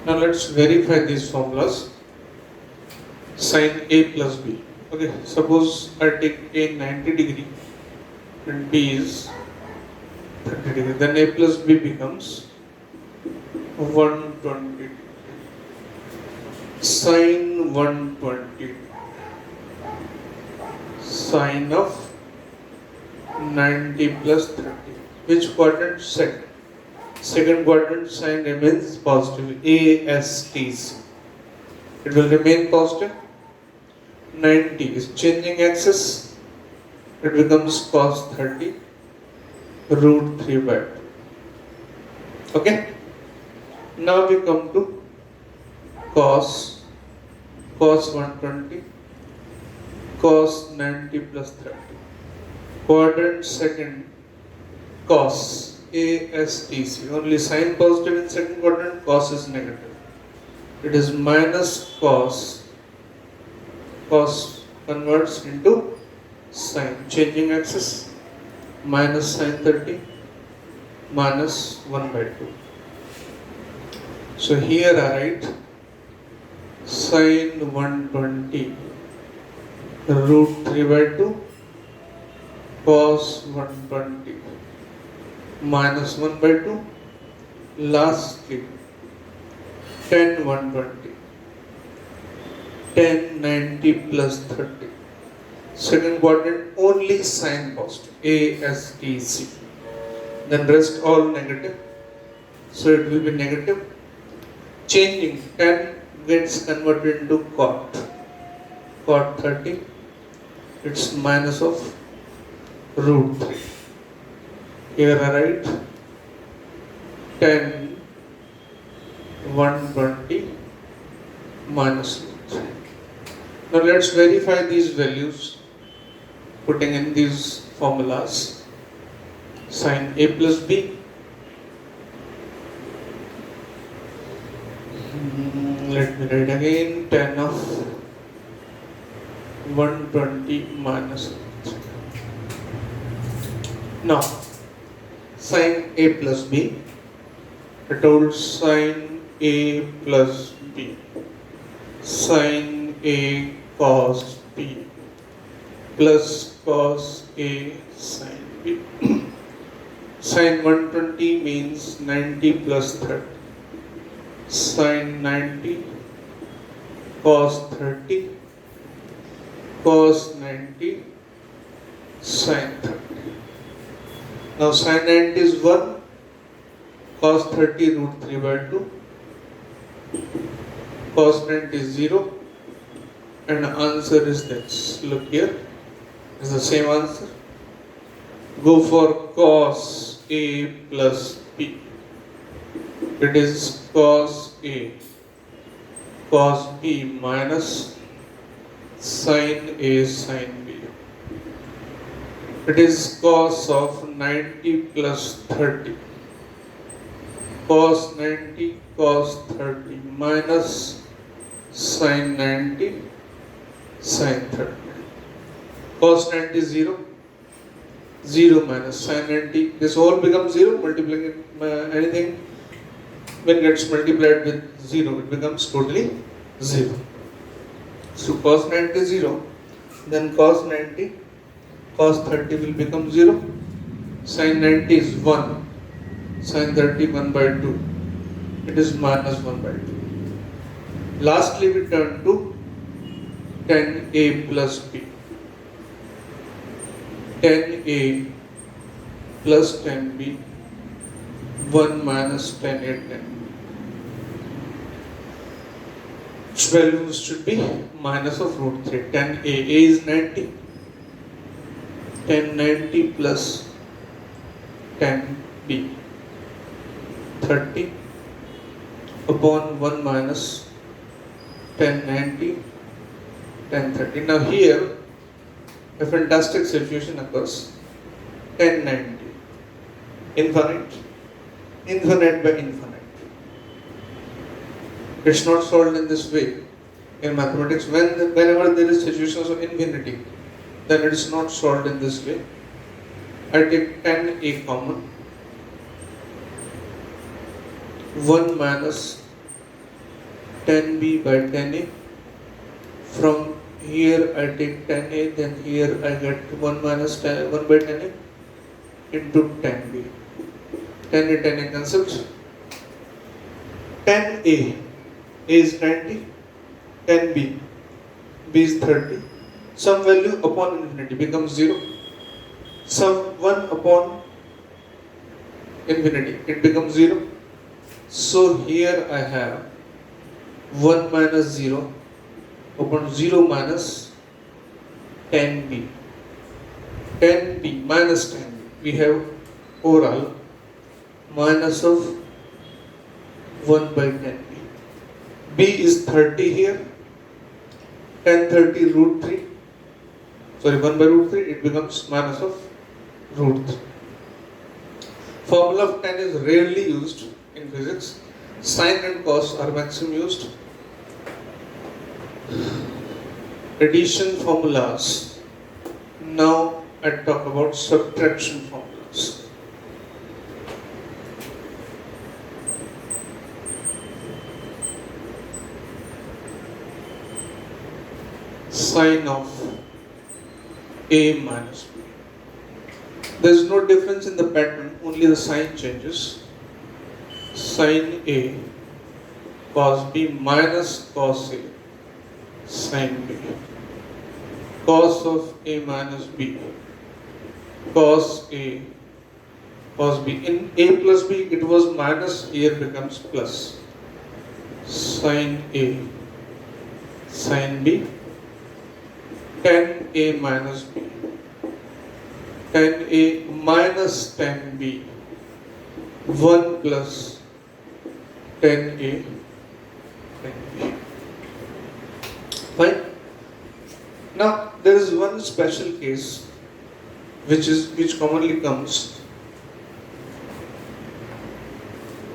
Now let's verify these formulas. Sin A plus B. Okay, suppose I take A 90 degree and B is 30 degree. Then A plus B becomes 120 degree. Sin 120 sine of 90 plus 30. Which quadrant? Second. Second quadrant sign remains positive. ASTC. It will remain positive. 90 is changing axis. It becomes cos 30 root 3 by 2. Okay. Now we come to cos 120 cos 90 plus 30. Quadrant second cos ASTC. Only sign positive in second quadrant, cos is negative. It is minus cos converts into sine. Changing axis, minus sine 30 minus 1 by 2. So here I write sine 120 root 3 by 2 cos 120 minus 1 by 2. Lastly, tan 120 tan 90 plus 30. Second quadrant only sign positive ASTC. Then rest all negative. So it will be negative. Changing, tan gets converted into cot 30. It's minus of root 3. Here I write tan 120 minus root 3. Now let's verify these values putting in these formulas. Sin A plus B. Let me write again, tan of 120 minus 3. Now, sin A plus B, I told sin A plus B, sin A cos B plus cos A sin B. Sin 120 means 90 plus 30. Sin 90 cos 30 cos 90 sin 30. Now sin 90 is 1, cos 30 root 3 by 2, cos 90 is 0, and answer is this. Look here, it's the same answer. Go for cos A plus B. It is cos A cos B minus sin A sin B. It is cos of 90 plus 30. Cos 90 cos 30 minus sin 90 sin 30. Cos 90 is 0. 0 minus sin 90. This all becomes 0. Multiplying anything when it gets multiplied with 0, it becomes totally 0. So cos 90 is 0. Then cos 90 cos 30 will become 0. Sin 90 is 1. Sin 30 1 by 2. It is minus 1 by 2. Lastly, we turn to tan A plus B. Tan A plus tan B. 1 minus tan A tan. Its values should be minus of root 3. Tan A is 90. Tan 90 plus tan B. 30 upon 1 minus tan 90 tan 30. Now here a fantastic situation occurs. Tan 90 infinite by infinite. It's not solved in this way. In mathematics, whenever there is situations of infinity, then it is not solved in this way. I take tan A common. 1 minus 10b by 10a. From here I take 10a, then here I get 1 minus 10, 1 by 10a into 10b. 10a 10a cancels. 10a is 90, 10b b is 30. Some value upon infinity becomes 0. Some 1 upon infinity, it becomes 0. So here I have 1 minus 0 upon 0 minus 10b. 10b minus 10b. We have overall minus of 1 by 10b. b is 30 here. 10 30 root 3. Sorry, 1 by root 3, it becomes minus of root 3. Formula of 10 is rarely used in physics. Sine and cos are maximum used. Addition formulas. Now I talk about subtraction formulas. Sine of A minus B. There is no difference in the pattern, only the sign changes. Sine A cos B minus cos A sine B. Cos of A minus B. Cos A cos B. In A plus B it was minus, here becomes plus. Sine A sine B. Tan A minus B. Tan A minus tan B. 1 plus tan A tan B. Fine. Now there is one special case which commonly comes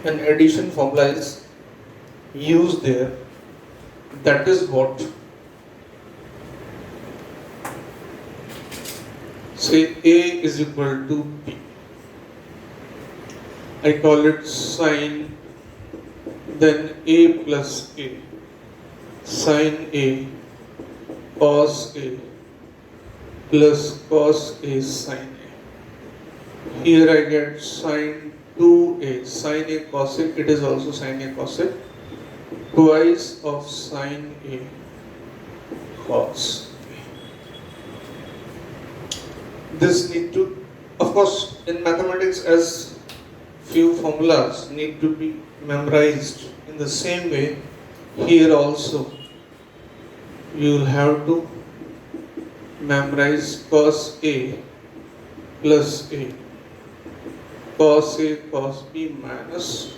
when addition formula is used there. That is what, say A is equal to B. I call it sine, then A plus A, sine A cos A plus cos A sine A. Here I get sine 2A, sine A cos A, it is also sine A cos A, twice of sine A cos A. This need to, of course, in mathematics, as few formulas need to be memorized, in the same way here also you will have to memorize cos A plus A, cos A cos B minus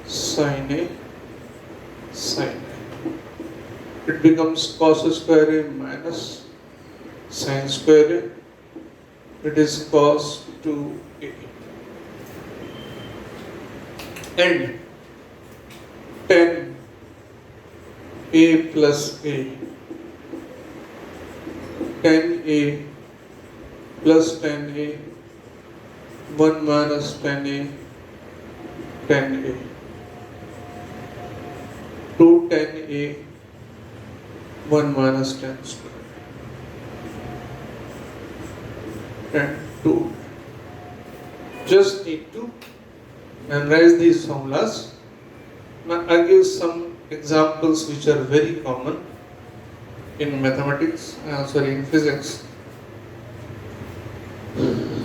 sin A sin A. It becomes cos square A minus sin square A. It is cos 2A. And 10 A plus A, 10A plus 10A, 1 minus 10A, 10A, 2 10A, 1 minus 10 square, 10 2. Just need to memorize these formulas. Now I give some examples which are very common in mathematics, in physics.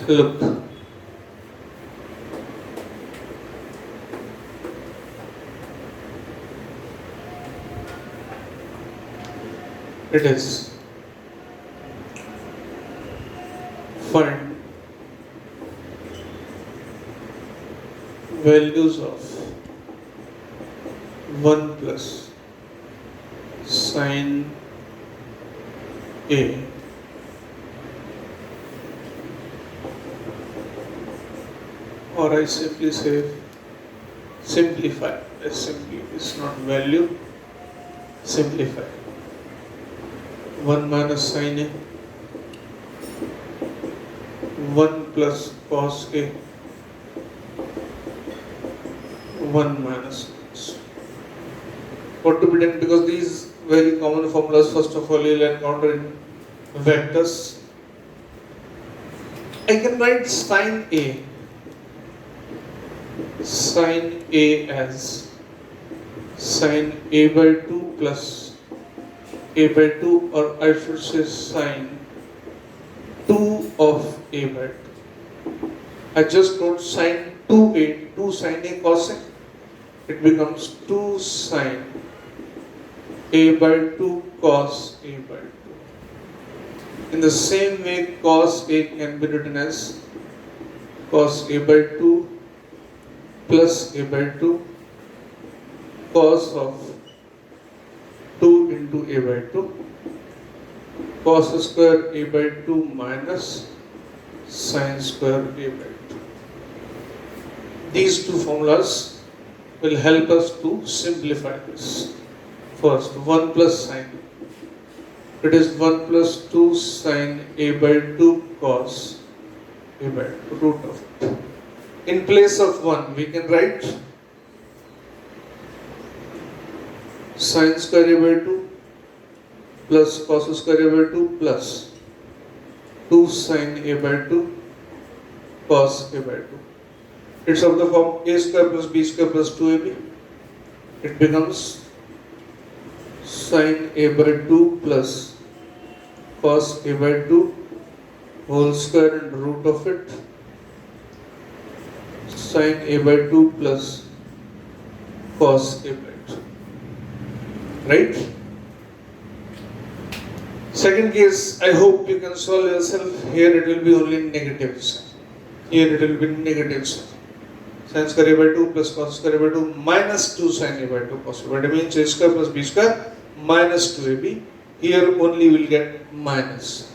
Look, it is find values of 1 plus sin A or I simply say simplify. Simply is not value, simplify. 1 minus sin A, 1 plus cos A, 1 minus cos. What to be done? Because these very common formulas, first of all, you'll encounter in vectors. I can write sine A as sine A by 2 plus A by 2, or I should say sine 2 of A by 2. I just wrote sine 2A, 2 sine A cos A. It becomes 2 sine A by 2 cos A by 2. In the same way, cos A can be written as cos A by 2 plus A by 2 cos of 2 into A by 2 cos square A by 2 minus sine square A by 2. These two formulas will help us to simplify this. First, 1 plus sine. It is 1 plus 2 sine A by 2 cos A by 2, root of it. In place of 1, we can write sine square A by 2 plus cos square A by 2 plus 2 sine A by 2 cos A by 2. It's of the form A square plus B square plus 2AB. It becomes sine A by 2 plus cos A by 2 whole square and root of it, sine A by 2 plus cos A by 2. Right? Second case, I hope you can solve yourself. Here it will be only negatives. Here it will be negatives. Sine square A by 2 plus cos square A by 2 minus 2 sine A by 2 cos A by 2 means A square plus B square minus 2AB. Here only we will get minus.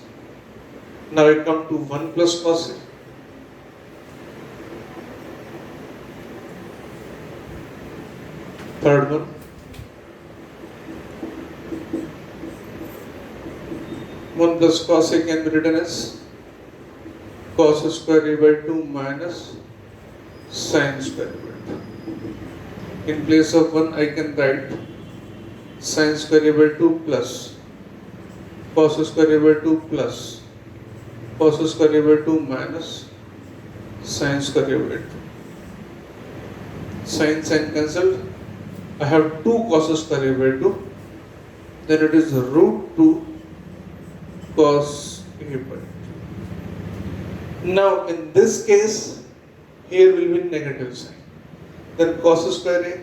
Now I come to 1 plus cos A. Third one. One plus cos A can be written as cos square A by 2 minus sine square A by 2. In place of 1, I can write sine square A by 2 plus cos square A by 2 plus cos square A by 2 minus sine square A by 2. Sine cancelled. I have 2 cos square A by 2. Then it is root 2 cos A by 2. Now in this case, here will be negative sign. Then cos square A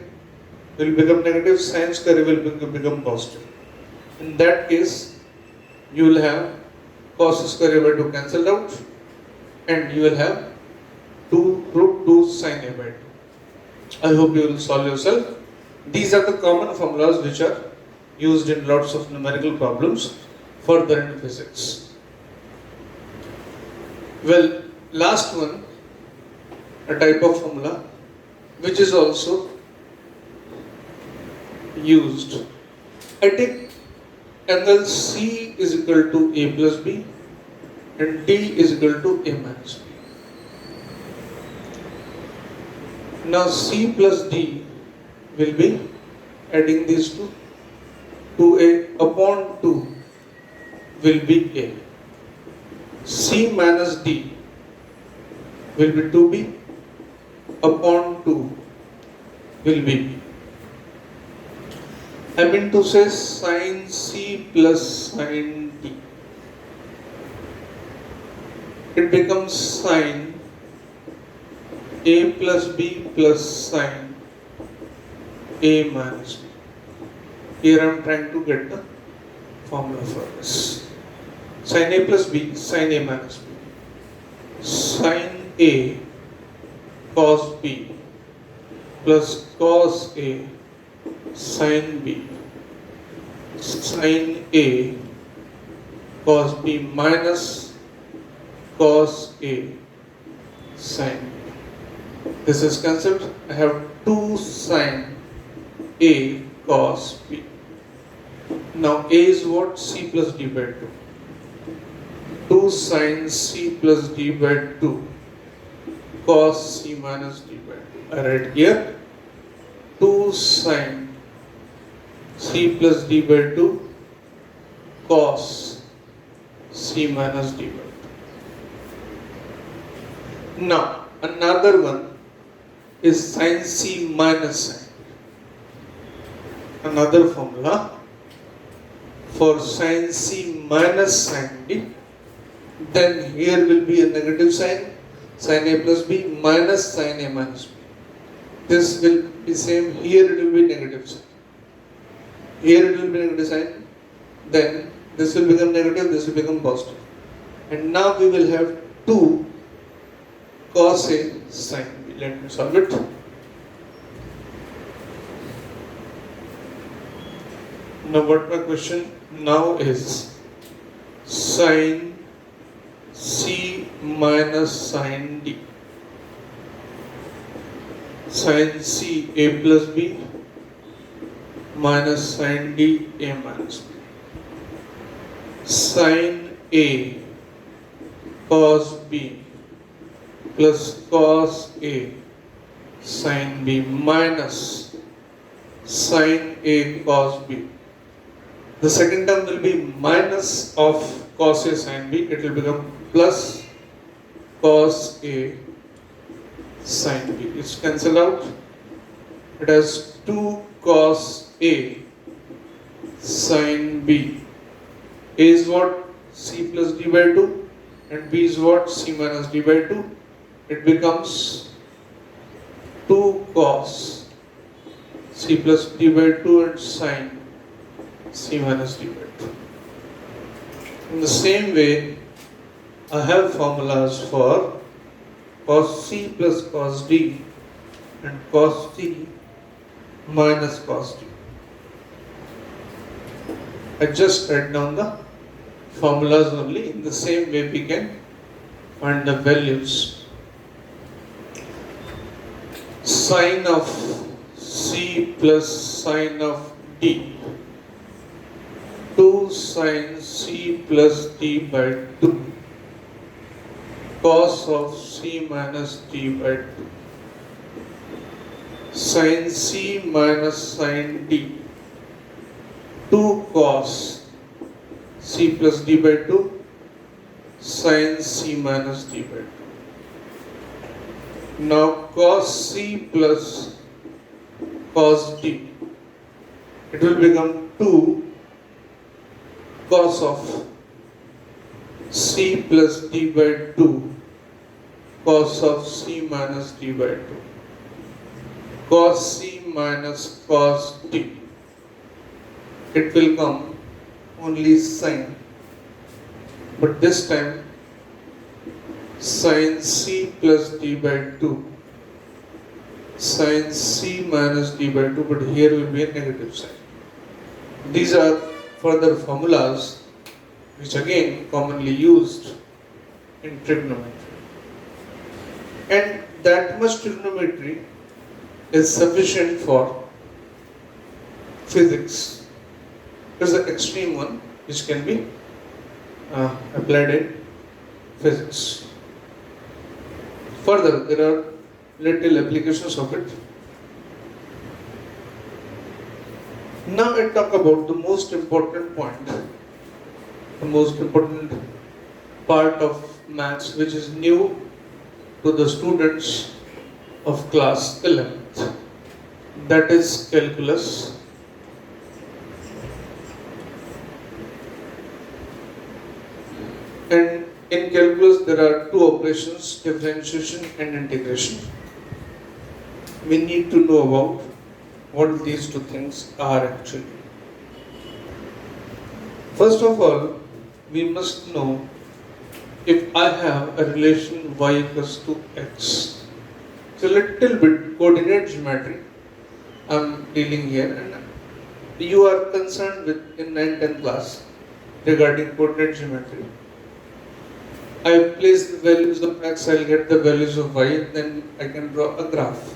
will become negative, sine square A will become positive. In that case, you will have cos square A by 2 cancelled out, and you will have 2 root 2 sine A by 2. I hope you will solve yourself. These are the common formulas which are used in lots of numerical problems further in physics. Well, last one, a type of formula which is also used. I take angle C is equal to A plus B and D is equal to A minus B. Now C plus D will be adding these two. 2A upon 2 will be A. C minus D will be 2B upon 2 will be B. I mean to say sin C plus sin D. It becomes sin A plus B plus sin A minus B. Here I am trying to get the formula for this. Sin A plus B, sin A minus B. Sin A cos B plus cos A sin B. Sin A cos B minus cos A sin B. This is cancelled. I have 2 sin A cos B. Now A is what? C plus D by 2. 2 sin C plus D by 2 cos C minus D by 2. I write here 2 sin c plus d by 2 cos c minus d by 2. Now another one is sin c minus sin. Another formula for sin c minus sin d, then here will be a negative sign, sin a plus b minus sin a minus b. This will be same, here it will be negative sign, here it will be negative sign, then this will become negative, this will become positive. And now we will have 2 cos a sin b. Let me solve it. Now what my question now is, sin c minus sin d, sin c a plus b minus sin d a minus b, sin a cos b plus cos a sin b minus sin a cos b. The second term will be minus of cos a sin b, it will become plus cos a sin b. It's cancelled out. It has 2 cos a sin b. A is what? C plus d by 2, and b is what? C minus d by 2. It becomes 2 cos c plus d by 2 and sin c minus d by 2. In the same way, I have formulas for cos c plus cos d and cos c minus cos d. I just write down the formulas only. In the same way, we can find the values. Sin of c plus sin of d, 2 sin c plus d by 2 cos of c minus d by 2, sin c minus sin d, 2 cos c plus d by 2 sin c minus d by 2. Now cos c plus cos d, it will become 2 cos of c plus d by 2 cos of c minus d by 2, cos c minus cos d. It will come only sin, but this time sin c plus d by 2 sin c minus d by 2, but here will be a negative sign. These are further formulas which again commonly used in trigonometry, and that much trigonometry is sufficient for physics. There's an extreme one which can be applied in physics. Further, there are little applications of it. Now I talk about the most important point, the most important part of maths which is new to the students of class 11th, that is calculus. And in calculus there are 2 operations, differentiation and integration. We need to know about what these 2 things are actually. First of all, we must know if I have a relation y equals to x. It's a little bit coordinate geometry I'm dealing here, and you are concerned with in 9th-10th class regarding coordinate geometry. I place the values of x, I'll get the values of y, then I can draw a graph.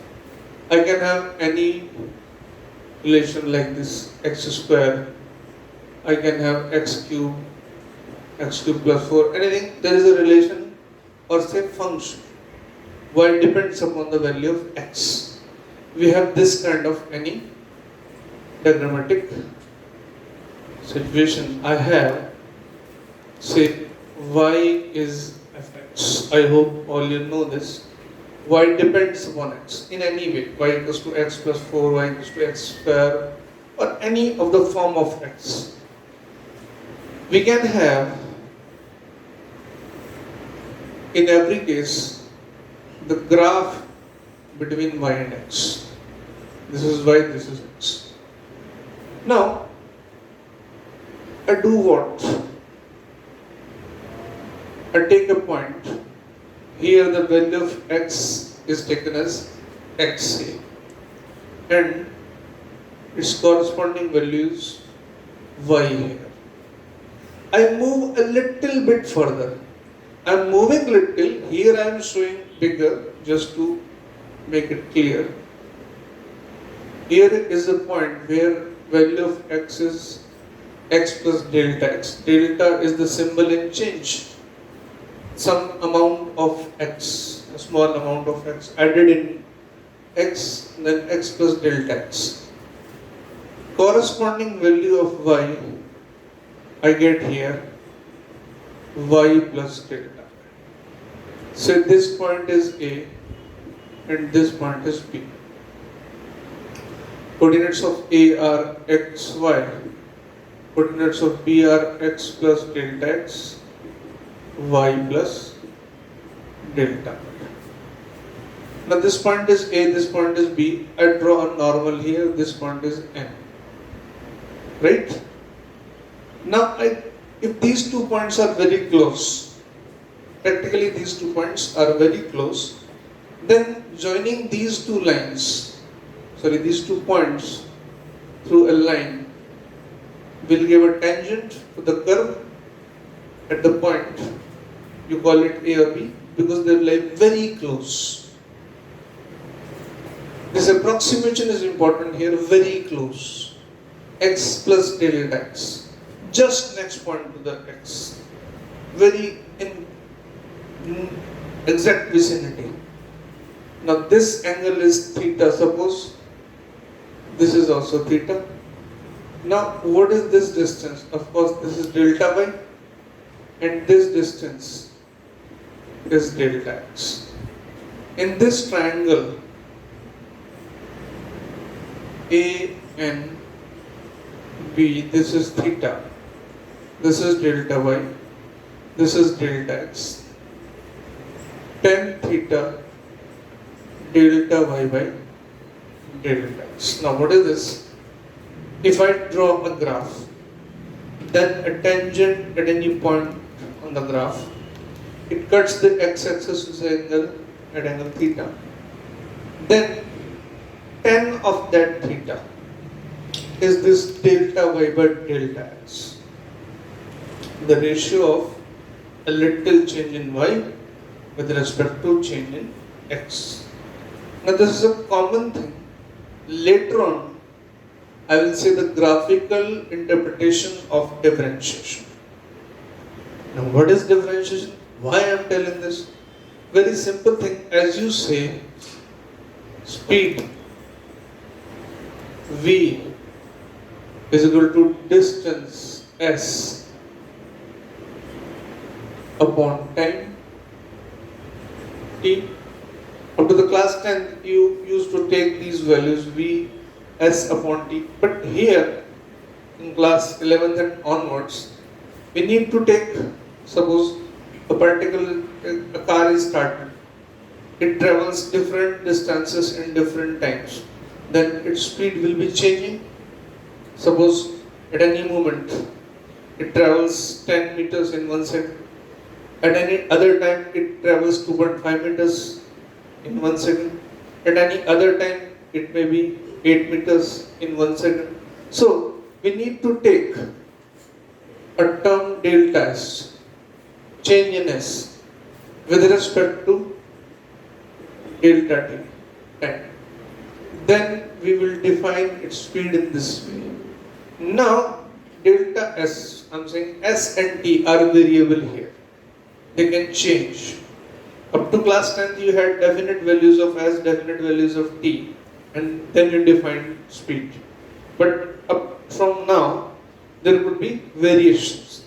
I can have any relation like this, x square, I can have x cube plus 4, anything. There is a relation or say function. Y depends upon the value of x. We have this kind of any diagrammatic situation I have, say y is fx. I hope all you know this. Y depends upon x in any way. Y equals to x plus 4, y equals to x square, or any of the form of x. We can have, in every case, the graph between y and x. This is y, this is x. Now, I do what? I take a point. Here the value of x is taken as xa, and its corresponding value is y here. I move a little bit further. I am moving little. Here I am showing bigger just to make it clear. Here is a point where value of x is x plus delta x. Delta is the symbol in change. Some amount of x, a small amount of x added in x, then x plus delta x. Corresponding value of y I get here y plus delta. So this point is A and this point is B. Coordinates of A are x, y. Coordinates of B are x plus delta x, y plus delta. Now this point is A, this point is B. I draw a normal here, this point is N. Right? Now if these 2 points are very close, practically these 2 points are very close, then joining these 2 lines, these 2 points through a line will give a tangent to the curve at the point, you call it A or B, because they lie very close. This approximation is important here, very close. X plus delta x, just next point to the x, very in exact vicinity. Now this angle is theta, suppose this is also theta. Now what is this distance? Of course this is delta y, and this distance is delta x. In this triangle A and B, this is theta, this is delta y, this is delta x. Tan theta delta y by delta x. Now what is this? If I draw a graph, then a tangent at any point on the graph, it cuts the x-axis with the angle at angle theta. Then tan of that theta is this delta y by delta x. The ratio of a little change in y with respect to change in x. Now this is a common thing. Later on, I will say the graphical interpretation of differentiation. Now what is differentiation? Why I am telling this? Very simple thing. As you say, speed v is equal to distance s upon time t. Up to the class 10, you used to take these values v s upon t. But here, in class 11th and onwards, we need to take, suppose a car is started. It travels different distances in different times. Then its speed will be changing. Suppose at any moment, it travels 10 meters in 1 second. At any other time, it travels 2.5 meters in 1 second. At any other time, it may be 8 meters in 1 second. So, we need to take a term delta s, change in s, with respect to delta t, time. Then we will define its speed in this way. Now, delta s, I'm saying s and t are variable here. They can change. Up to class 10th, you had definite values of s, definite values of t, and then you defined speed. But up from now, there could be variations.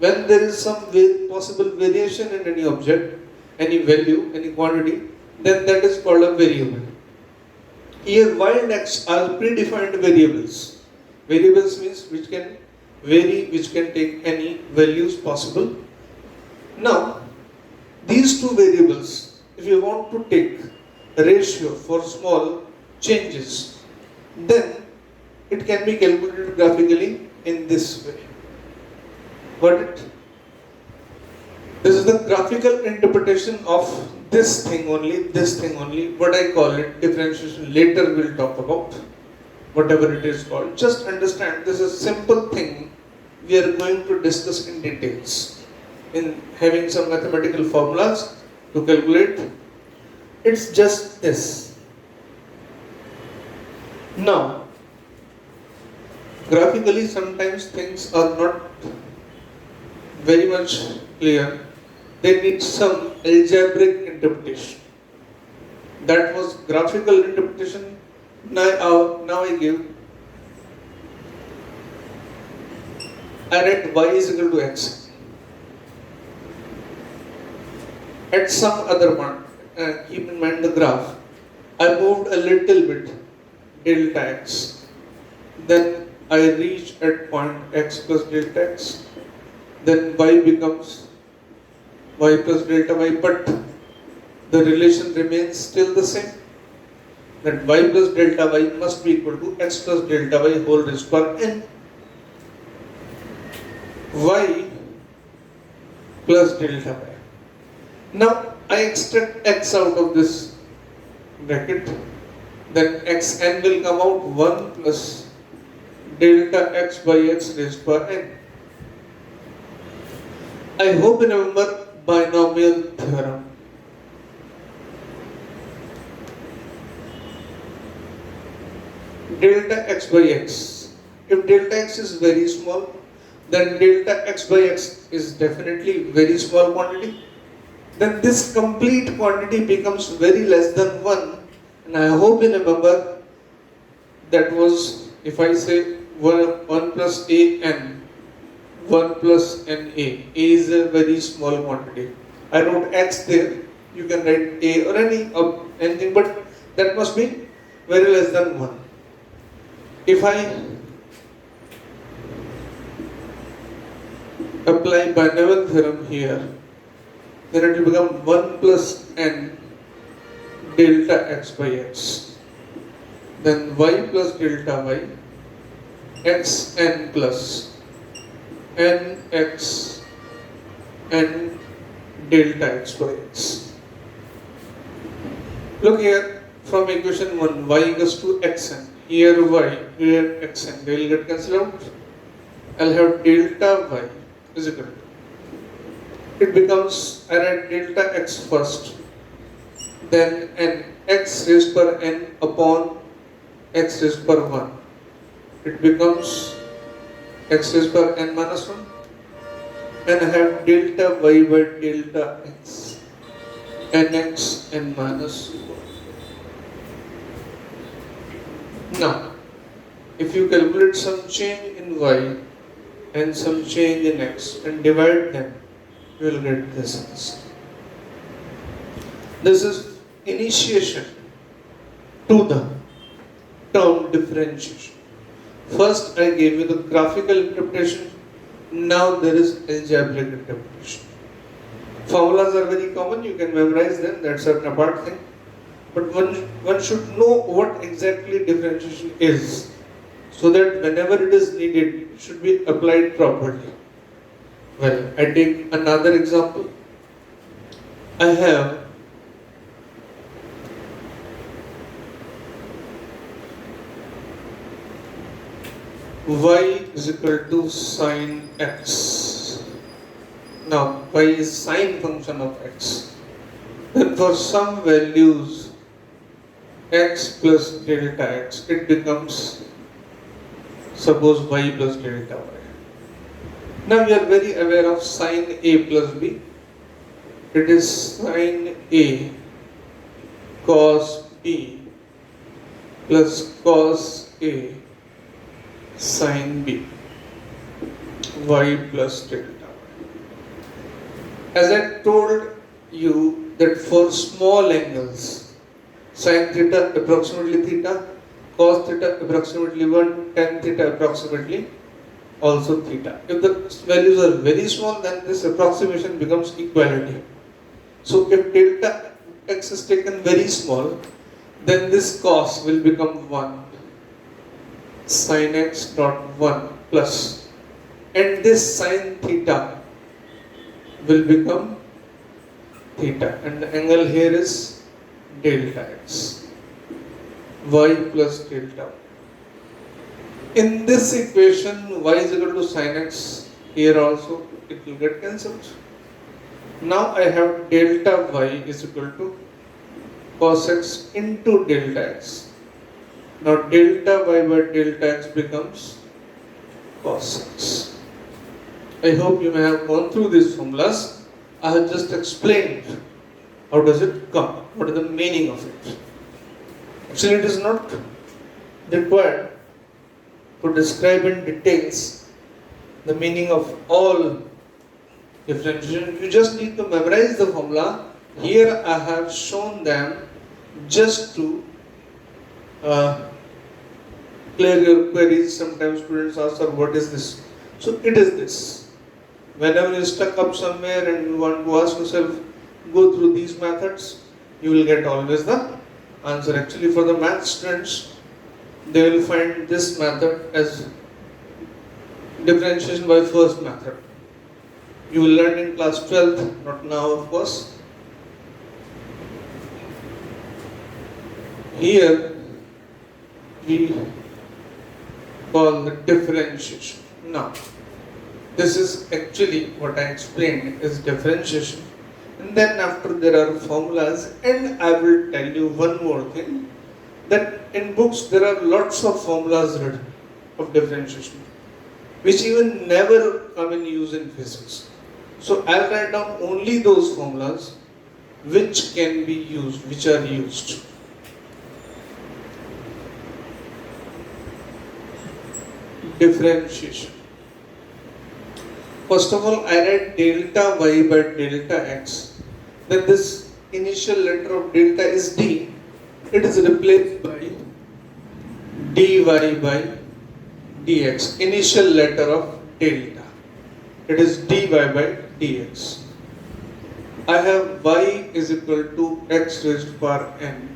When there is some possible variation in any object, any value, any quantity, then that is called a variable. Here y and x are predefined variables. Variables means which can vary, which can take any values possible. Now, these two variables, if you want to take a ratio for small changes, then it can be calculated graphically in this way. Got it? This is the graphical interpretation of this thing only, what I call it differentiation. Later we'll talk about whatever it is called. Just understand this is a simple thing we are going to discuss in details. In having some mathematical formulas to calculate, it's just this. Now, graphically sometimes things are not very much clear. They need some algebraic interpretation. That was graphical interpretation. Now I write y is equal to x. At some other point, keep in mind the graph, I moved a little bit delta x. Then I reach at point x plus delta x. Then y becomes y plus delta y, but the relation remains still the same. That y plus delta y must be equal to x plus delta y whole raised to power n. Y plus delta y. Now I extract x out of this bracket, then xn will come out 1 plus delta x by x raised to power n. I hope you remember binomial theorem. Delta x by x. If delta x is very small, then delta x by x is definitely very small quantity. Then this complete quantity becomes very less than 1. And I hope you remember that was, if I say 1 plus a n, 1 plus n a. A is a very small quantity. I wrote x there. You can write a or anything, but that must be very less than 1. If I apply binomial theorem here, then it will become 1 plus n delta x by x. Then y plus delta y, x n plus n x n delta x by x. Look here, from equation 1, y equals to xn. Here y, here xn, they will get cancelled out. I'll have delta y is equal to, it becomes, I write delta x first, then n, x raised per n upon x raised per 1. It becomes x raised per n minus 1. And I have delta y by delta x, nx n minus 1. Now, if you calculate some change in y and some change in x and divide them, you will get this answer. This is initiation to the term differentiation. First I gave you the graphical interpretation, now there is algebraic interpretation. Formulas are very common, you can memorize them, that's an apart thing. But one should know what exactly differentiation is, so that whenever it is needed, it should be applied properly. Well, I take another example. I have y is equal to sine x. Now, y is sine function of x. Then for some values x plus delta x, it becomes, suppose y plus delta y. Now we are very aware of sine a plus b. It is sine a cos b plus cos a sine b. y plus delta y. As I told you that for small angles, sin theta approximately theta, cos theta approximately 1, tan theta approximately also theta. If the values are very small, then this approximation becomes equality. So if delta x is taken very small, then this cos will become 1, sin x dot 1 plus, and this sin theta will become theta, and the angle here is delta x, y plus delta y. In this equation, y is equal to sin x, here also it will get cancelled. Now I have delta y is equal to cos x into delta x. Now delta y by delta x becomes cos x. I hope you may have gone through these formulas. I have just explained how does it come, what is the meaning of it. Actually, it is not required to describe in details the meaning of all differentiation. You just need to memorize the formula. Here I have shown them just to clear your queries. Sometimes students ask, "Sir, what is this?" So it is this. Whenever you stuck up somewhere and you want to ask yourself, go through these methods, you will get always the answer. Actually, for the math students, they will find this method as differentiation by first method. You will learn in class 12th, not now of course. Here we call the differentiation. Now, this is actually what I explained is differentiation. And then after there are formulas, and I will tell you one more thing, that in books there are lots of formulas written of differentiation, which even never come in use in physics. So I'll write down only those formulas which can be used, which are used. Differentiation. First of all, I write delta y by delta x. Then this initial letter of delta is d. It is replaced by dy by dx. Initial letter of delta. It is dy by dx. I have y is equal to x raised to power n.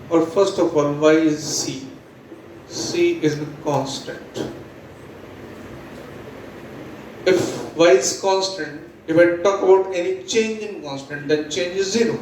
Or first of all, y is c. C is the constant. If y is constant, if I talk about any change in constant, then change is 0.